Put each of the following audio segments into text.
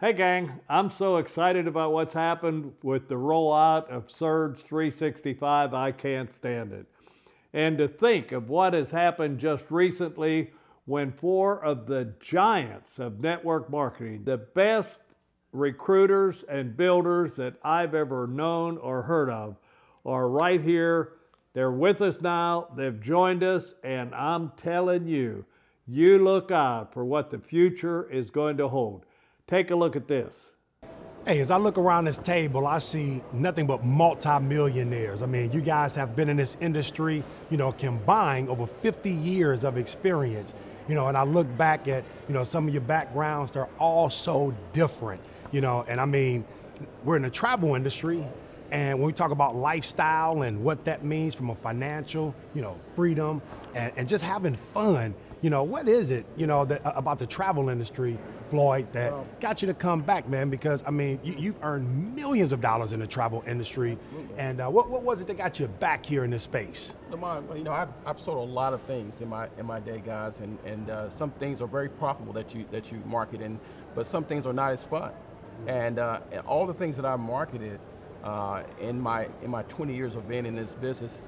Hey gang, I'm so excited about what's happened with the rollout of Surge 365, I can't stand it. And to think of what has happened just recently when four of the giants of network marketing, the best recruiters and builders that I've ever known or heard of, are right here. They're with us now, they've joined us, and I'm telling you, you look out for what the future is going to hold. Take a look at this. Hey, as I look around this table, I see nothing but multi-millionaires. I mean, you guys have been in this industry, combined over 50 years of experience. And I look back at, some of your backgrounds, they're all so different, and I mean, we're in the travel industry, and when we talk about lifestyle and what that means from a financial, freedom and just having fun, what is it, about the travel industry, Floyd, that got you to come back, man? Because I mean, you've earned millions of dollars in the travel industry, and what was it that got you back here in this space? Lamont, I've sold a lot of things in my day, guys, and some things are very profitable that you market, but some things are not as fun. And all the things that I marketed in my 20 years of being in this business,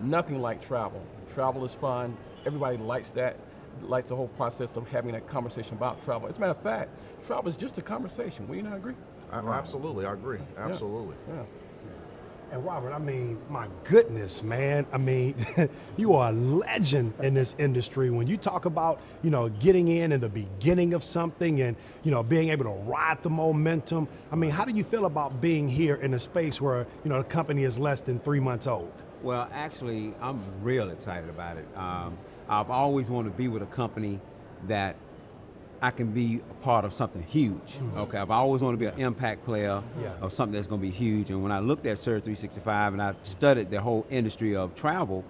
nothing like travel. Travel is fun. Everybody likes that. Likes the whole process of having a conversation about travel. As a matter of fact, travel is just a conversation. Will you not agree? Absolutely, I agree. Absolutely. Yeah. And Robert, I mean, my goodness, man. I mean, you are a legend in this industry. When you talk about, getting in the beginning of something and, being able to ride the momentum. I mean, how do you feel about being here in a space where, the company is less than 3 months old? Well, actually, I'm real excited about it. I've always wanted to be with a company that I can be a part of something huge. Okay, I've always wanted to be an impact player of something that's going to be huge. And when I looked at Surge 365 and I studied the whole industry of travel,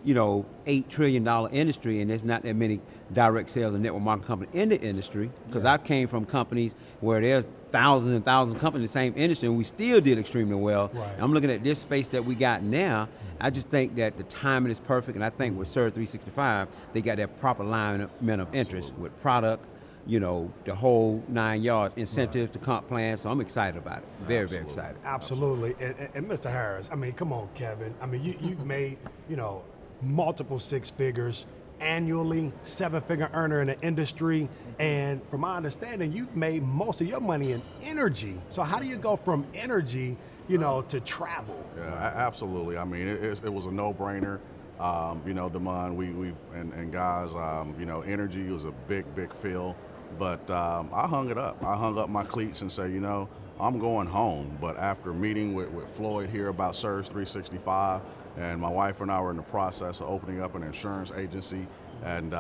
$8 trillion industry, and there's not that many direct sales and network marketing companies in the industry, because I came from companies where there's thousands and thousands of companies in the same industry, and we still did extremely well. Right. And I'm looking at this space that we got now. I just think that the timing is perfect, and I think with Surge 365, they got that proper alignment of interest with product, the whole 9 yards, incentives to comp plans. So I'm excited about it. Very, very excited. Absolutely. And Mr. Harris, I mean, come on, Kevin. I mean, you've made, multiple six figures annually, seven-figure earner in the industry. And from my understanding, you've made most of your money in energy. So how do you go from energy, to travel? Yeah, absolutely. I mean, it was a no-brainer. Damon, and guys, energy was a big fill. But I hung it up. I hung up my cleats and say, I'm going home. But after meeting with Floyd here about Surge 365, and my wife and I were in the process of opening up an insurance agency, and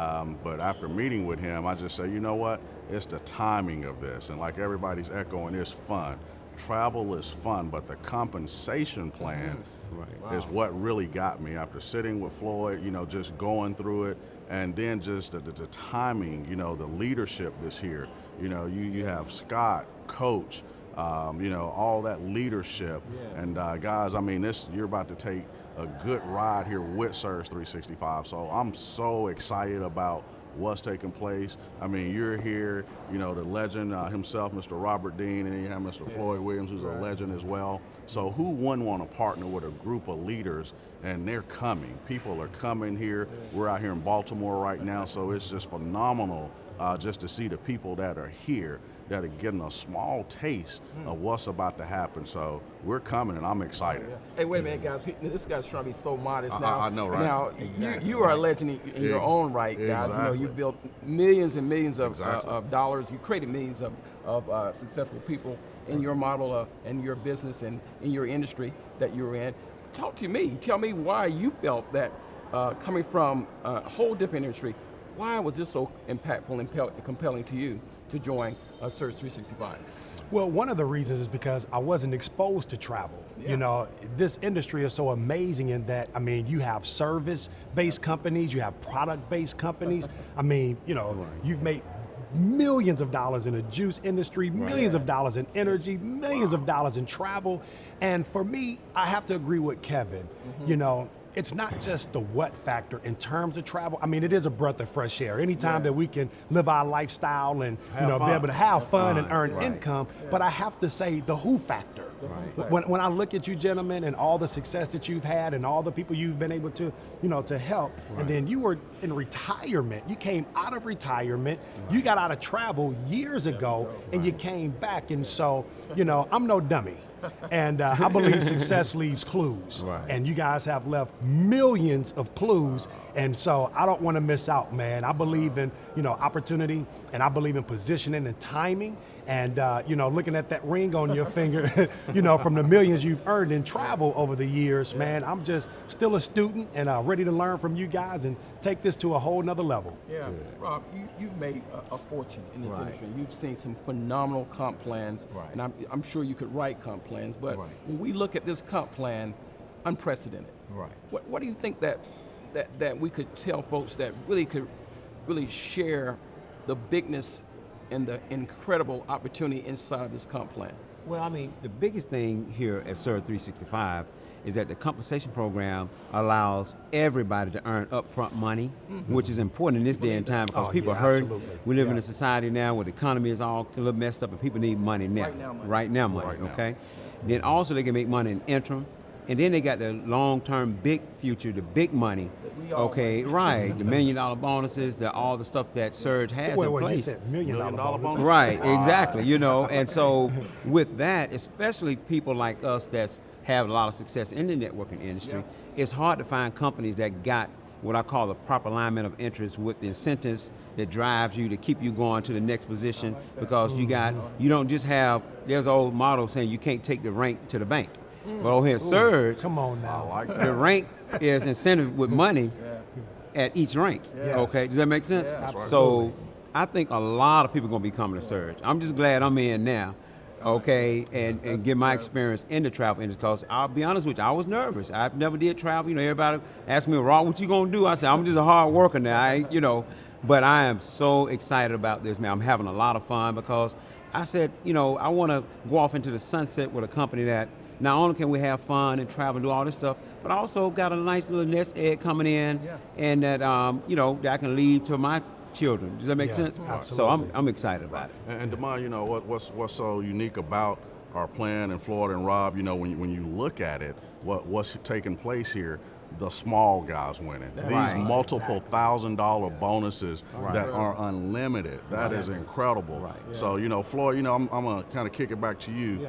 but after meeting with him, I just say, you know what? It's the timing of this, and like everybody's echoing, it's fun. Travel is fun, but the compensation plan is what really got me. After sitting with Floyd, just going through it, and then just the timing, the leadership this here. You have Scott, Coach, all that leadership. Yeah. And guys, I mean, you're about to take a good ride here with Surge 365. So I'm so excited about what's taking place. I mean, you're here, the legend himself, Mr. Robert Dean, and then you have Mr. Floyd Williams, who's a legend as well. So who wouldn't want to partner with a group of leaders? And they're coming. People are coming here. We're out here in Baltimore right now, so it's just phenomenal just to see the people that are here that are getting a small taste of what's about to happen. So we're coming, and I'm excited. Hey, wait a minute, guys. This guy's trying to be so modest now. I know, right? Now, you are a legend in your own right, guys. Exactly. You built millions and millions of dollars. You created millions of successful people in your model and your business and in your industry that you're in. Talk to me. Tell me why you felt that coming from a whole different industry, why was this so impactful and compelling to you to join Surge 365? Well, one of the reasons is because I wasn't exposed to travel. Yeah. This industry is so amazing in that, I mean, you have service-based companies, you have product-based companies. I mean, you've made millions of dollars in the juice industry, millions of dollars in energy, millions of dollars in travel. And for me, I have to agree with Kevin. it's not just the what factor in terms of travel. I mean, it is a breath of fresh air. Anytime that we can live our lifestyle and be fun. able to have fun and earn Right. income, but I have to say the who factor. Right. When I look at you gentlemen and all the success that you've had and all the people you've been able to, to help, and then you were in retirement. You came out of retirement. You got out of travel years ago, and you came back. And so, I'm no dummy. And I believe success leaves clues. Right. And you guys have left millions of clues. And so I don't want to miss out, man. I believe in, opportunity, and I believe in positioning and timing. And, looking at that ring on your finger, from the millions you've earned in travel over the years, man, I'm just still a student and ready to learn from you guys and take this to a whole nother level. Yeah, Rob, you've made a fortune in this Right. industry. You've seen some phenomenal comp plans, Right. and I'm sure you could write comp plans. But Right. when we look at this comp plan, unprecedented. Right. What do you think that we could tell folks that could really share the bigness and the incredible opportunity inside of this comp plan? Well, I mean, the biggest thing here at Surge 365 is that the compensation program allows everybody to earn upfront money, which is important in this day and time because Oh, people yeah, hurt. absolutely. We live in Yeah. a society now where the economy is all a little messed up and people need money now. Right now money. Right now, okay? Then also they can make money in interim. And then they got the long-term big future, the big money. That we all Okay, right. The $1 million bonuses, all the stuff that Surge has Wait, in you place. said $1 million $1 million bonus. bonus? Right, exactly. And so with that, especially people like us that have a lot of success in the networking industry, it's hard to find companies that got what I call the proper alignment of interest with the incentives that drives you to keep you going to the next position because you don't just have, there's an old motto saying you can't take the rank to the bank. But over here at Surge, Come on now. I like the that. rank is incentive with money at each rank. Yes. Okay, does that make sense? Absolutely. So I think a lot of people are going to be coming to Surge. I'm just glad I'm in now, okay, and get my experience in the travel industry because I'll be honest with you, I was nervous. I never did travel. Everybody asked me, Rob, what you going to do? I said, I'm just a hard worker now. But I am so excited about this, man. I'm having a lot of fun because I said, I want to go off into the sunset with a company that not only can we have fun and travel and do all this stuff, but I also got a nice little nest egg coming in, and that that I can leave to my children. Does that make Yeah, sense? absolutely. So I'm excited about it. And Damon, what's so unique about our plan in Florida and Rob, when you look at it, what's taking place here, the small guys winning. These Right. multiple $1,000 bonuses that are unlimited. That is incredible. Right. So, Floyd, I'm gonna kind of kick it back to you.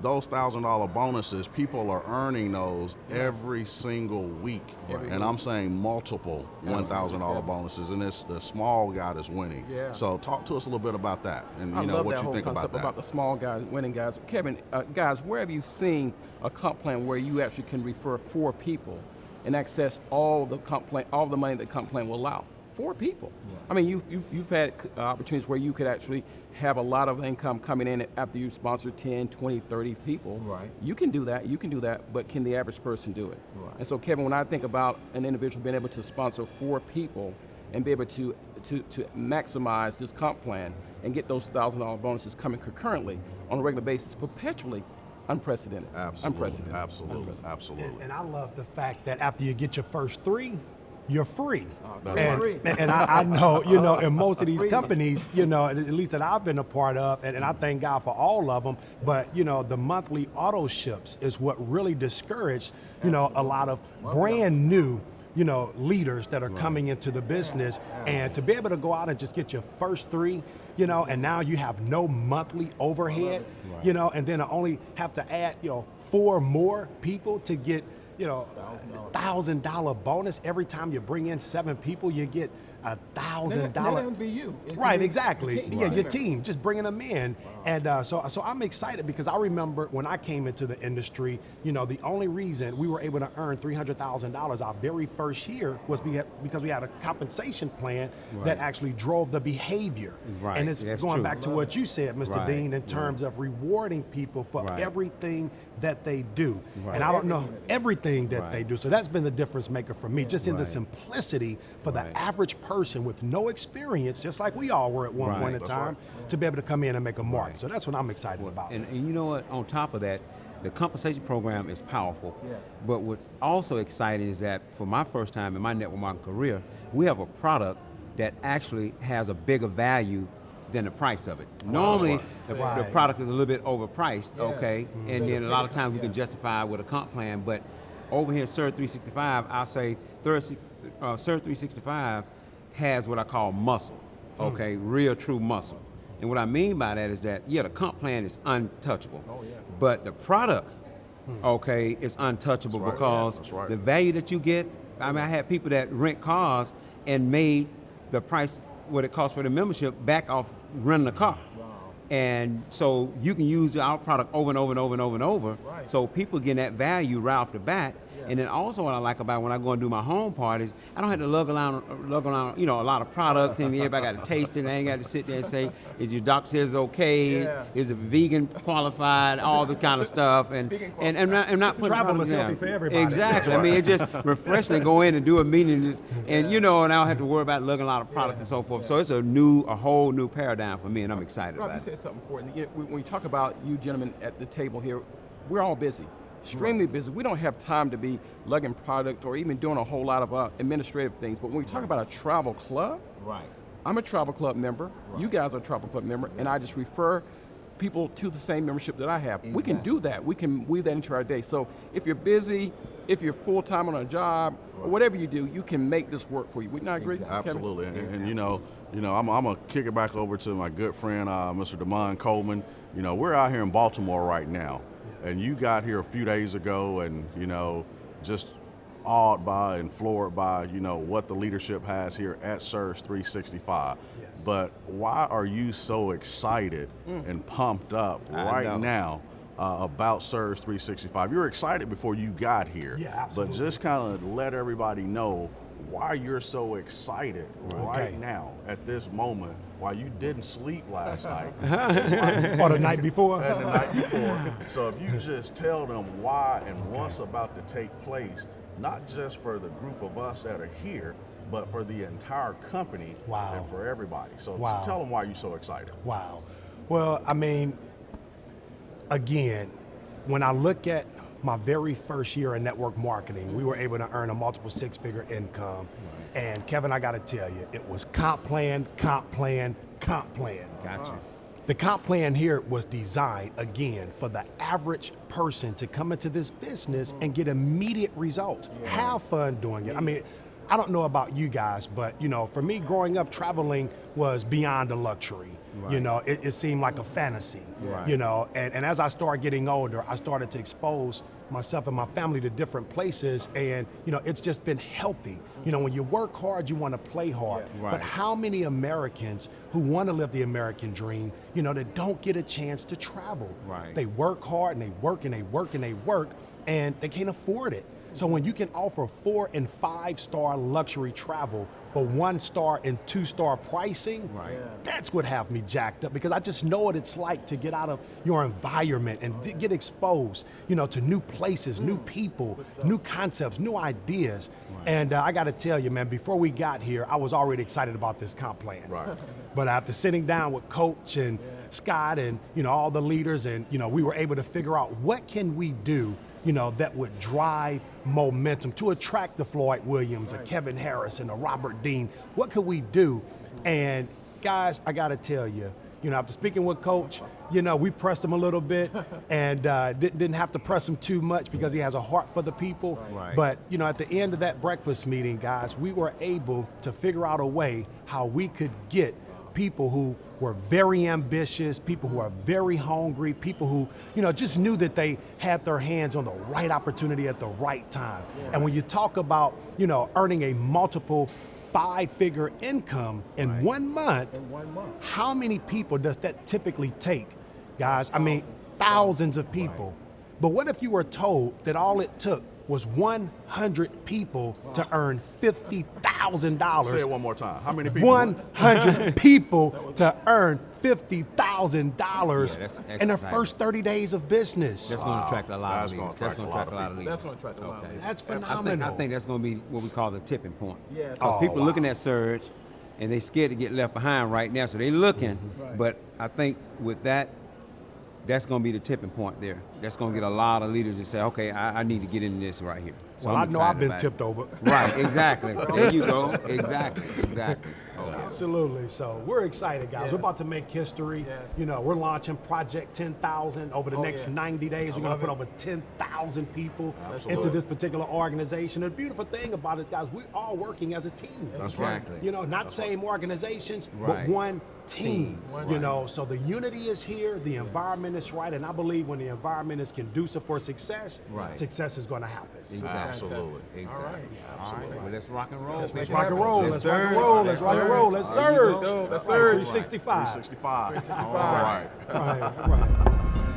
Those $1,000 bonuses, people are earning those every single week. Every And week. I'm saying multiple $1,000 bonuses, and it's the small guy that's winning. Yeah. So talk to us a little bit about that, and I love what that you whole think concept about that. about the small guys winning guys. Kevin, guys, where have you seen a comp plan where you actually can refer 4 people and access all the money that comp plan will allow? 4 people. I mean, you've had opportunities where you could actually have a lot of income coming in after you sponsor 10, 20, 30 people. Right. You can do that, but can the average person do it? Right. And so, Kevin, when I think about an individual being able to sponsor 4 people and be able to maximize this comp plan and get those $1,000 bonuses coming concurrently on a regular basis, perpetually, unprecedented. Absolutely. Unprecedented. Absolutely. And I love the fact that after you get your first 3, you're free. That's and, right. and I know, in most of these companies, at least that I've been a part of, and I thank God for all of them, but, the monthly auto ships is what really discouraged, a lot of brand new, leaders that are coming into the business, and to be able to go out and just get your first 3, and now you have no monthly overhead, and then only have to add, 4 more people to get, $1,000 bonus every time you bring in 7 people. You get $1,000. That would be you. It could Right, be exactly. your team. Yeah, your team, just bringing them in. And so I'm excited because I remember when I came into the industry, the only reason we were able to earn $300,000 our very first year was because we had a compensation plan that actually drove the behavior. Right, And it's that's going true. back to what you said, Mr. Right, Dean, in terms of rewarding people for Right. everything that they do. Right. And I don't know everything that Right. they do. So that's been the difference maker for me, just in the Right. simplicity for Right. the average person with no experience, just like we all were at one Right. point in That's time, right. to be able to come in and make a mark. Right. So that's what I'm excited about. And you know what? On top of that, the compensation program is powerful. Yes. But what's also exciting is that for my first time in my network marketing career, we have a product that actually has a bigger value than the price of it. Normally, the product is a little bit overpriced, okay, and then a lot of times we can justify with a comp plan, but over here at Surge 365, I'll say Surge 365 has what I call muscle, okay, real true muscle. And what I mean by that is that, yeah, the comp plan is untouchable, but the product, okay, is untouchable That's right. because That's right. the value that you get, I mean, I had people that rent cars and made the price, what it costs for the membership, back off renting a car. And so you can use our product over and over and over and over and over. Right. So people getting that value right off the bat. And then also what I like about when I go and do my home parties, I don't have to lug around, you know, a lot of products, and everybody got to taste it. I ain't got to sit there and say, is your doctor says okay? Yeah. Is it vegan qualified? All this kind of stuff, and not putting Travel products is healthy down. for everybody. Exactly. I mean, it's just refreshing to go in and do a meeting, and you know, and I don't have to worry about lugging a lot of products and so forth. So it's a whole new paradigm for me, and I'm excited Rob, you about it. said something important. You know, when we talk about you gentlemen at the table here, we're all busy, extremely busy. We don't have time to be lugging product or even doing a whole lot of administrative things. But when we talk about a travel club, Right. I'm a travel club member. You guys are a travel club member, and I just refer people to the same membership that I have. We can do that. We can weave that into our day. So if you're busy, if you're full-time on a job, or whatever you do, you can make this work for you. Wouldn't I agree, Kevin? Absolutely, and you know, I'm gonna kick it back over to my good friend, Mr. Damon Coleman. You know, we're out here in Baltimore right now, and you got here a few days ago, and you know, just awed by and floored by, you know, what the leadership has here at Surge 365. Yes. But why are you so excited and pumped up I right know. now about Surge 365? You were excited before you got here. Yeah, absolutely. But just kind of let everybody know why you're so excited right Okay. now at this moment, why you didn't sleep last night Or the night before. and the night before. So if you just tell them why and what's about to take place, not just for the group of us that are here, but for the entire company Wow. and for everybody. So Wow. tell them why you're so excited. Wow. Well, I mean, again, when I look at my very first year in network marketing, we were able to earn a multiple six-figure income. And Kevin, I got to tell you, it was comp plan, comp plan, comp plan. Gotcha. The comp plan here was designed, again, for the average person to come into this business and get immediate results. Have fun doing it. I mean, I don't know about you guys, but you know, for me growing up, traveling was beyond a luxury. You know, it seemed like a fantasy. Right. You know, and as I started getting older, I started to expose myself and my family to different places, and you know, it's just been healthy. You know, when you work hard, you want to play hard. Right. But how many Americans who want to live the American dream, you know, that don't get a chance to travel? Right. They work hard and they work and they work and they work, and they can't afford it. So when you can offer 4 and 5 star luxury travel for 1 star and 2 star pricing, Right. that's what have me jacked up, because I just know what it's like to get out of your environment and get exposed, you know, to new places, new people, new concepts, new ideas. And I got to tell you, man, before we got here, I was already excited about this comp plan. Right. But after sitting down with Coach and Scott and, you know, all the leaders, and, you know, we were able to figure out what can we do, you know, that would drive momentum to attract the Floyd Williams, a Kevin Harris, and a Robert Dean. What could we do? And guys, I got to tell you, you know, after speaking with Coach, you know, we pressed him a little bit and didn't have to press him too much because he has a heart for the people. Right. But, you know, at the end of that breakfast meeting, guys, we were able to figure out a way how we could get people who were very ambitious, people who are very hungry, people who, you know, just knew that they had their hands on the right opportunity at the right time. And when you talk about, you know, earning a multiple 5-figure income in 1 month, how many people does that typically take, guys? I mean, thousands of people. But what if you were told that all it took was 100 people to earn $50,000? Say it one more time. How many people? 100 people to earn $50,000 that's in their exciting. first 30 days of business. That's going to attract a lot That's of gonna leads. That's attract going a to lot attract a lot of of people. leads. That's going to attract a lot of Okay. leads. That's I think, phenomenal. I think that's going to be what we call the tipping point. Yes. Because Oh, people wow. looking at Surge, and they scared to get left behind right now, so they looking. Right. But I think with that that's going to be the tipping point there. That's going to get a lot of leaders to say, okay, I need to get into this right here. So Well, I'm I know I've excited been about it. tipped over. Right, exactly. There you go. Exactly. Oh, yeah. Absolutely. So we're excited, guys. Yeah. We're about to make history. Yes. You know, we're launching Project 10,000 over the Oh, next yeah. 90 days. We're going love to put it. over 10,000 people Absolutely. into this particular organization. The beautiful thing about it, guys, we're all working as a team. That's Exactly. You know, not same organizations, but Right. one team. One You team. know, so the unity is here, the environment is right, and I believe when the environment is conducive for success, Right. success is going to happen. Exactly. Absolutely. Exactly. All right. All right. Well, let's rock and roll. Let's Let's make it rock and happen. roll. Yes, Let's rock and sir. roll. Yes, Let's rock and sir. roll. Let's There you surge. go. Let's Right, surge. 365. 365. 365. All right. Right, right.